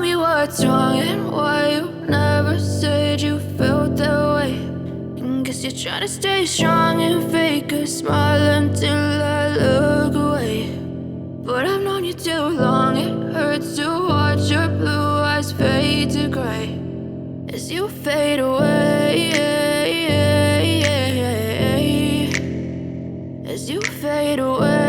me what's wrong and why you never said you felt that way. And guess you're trying to stay strong and fake a smile until I look away. But I've known you too long, it hurts to watch your blue eyes fade to gray as you fade away, as you fade away.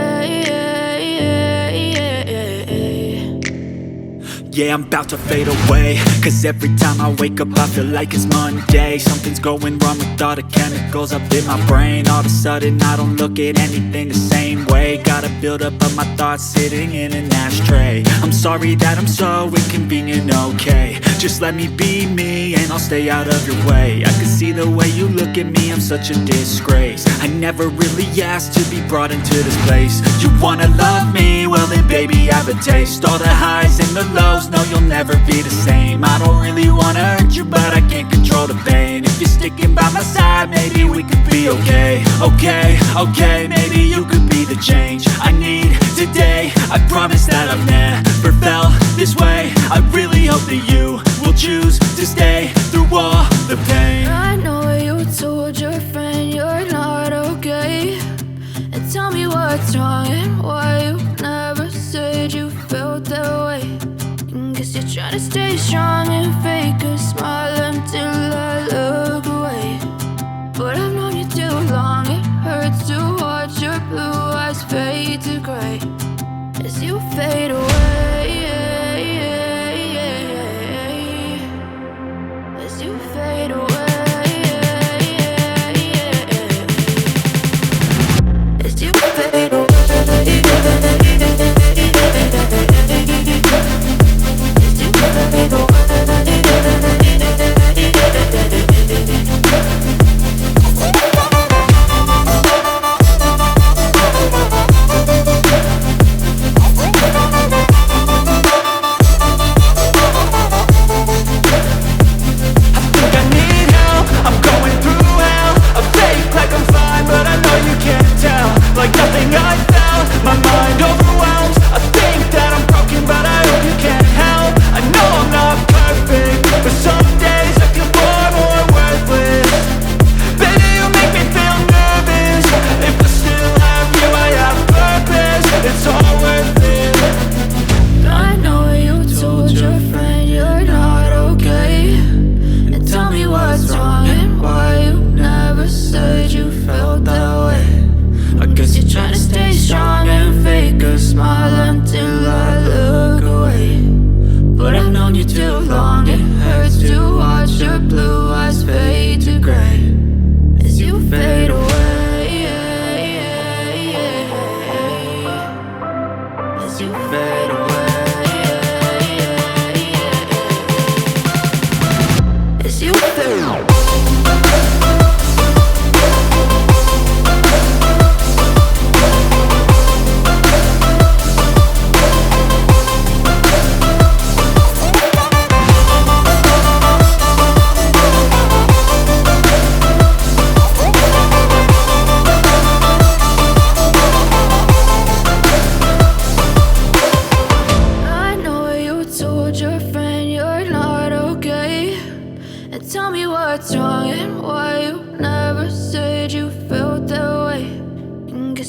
Yeah, I'm about to fade away, cause every time I wake up I feel like it's Monday. Something's going wrong with all the chemicals up in my brain. All of a sudden I don't look at anything the same way. Got a buildup of my thoughts sitting in an ashtray. I'm sorry that I'm so inconvenient, okay. Just let me be me and I'll stay out of your way. I can see the way you look at me, I'm such a disgrace. I never really asked to be brought into this place. You wanna love me? Well then baby I have a taste. All the highs and the lows, no, you'll never be the same. I don't really wanna hurt you, but I can't control the pain. If you're sticking by my side, maybe we could be okay. Okay, maybe you could be the change I need today. I promise that I've never felt this way. I really hope that you will choose to stay through all the pain. I know you told your friend you're not okay, and tell me what's wrong and why you never said you felt that way. Guess you're trying to stay strong and fake a smile until I look away. But I've known you too long, it hurts to watch your blue eyes fade to gray as you fade away, as you fade away, as you fade away.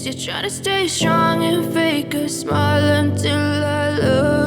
You're trying to stay strong and fake a smile until I look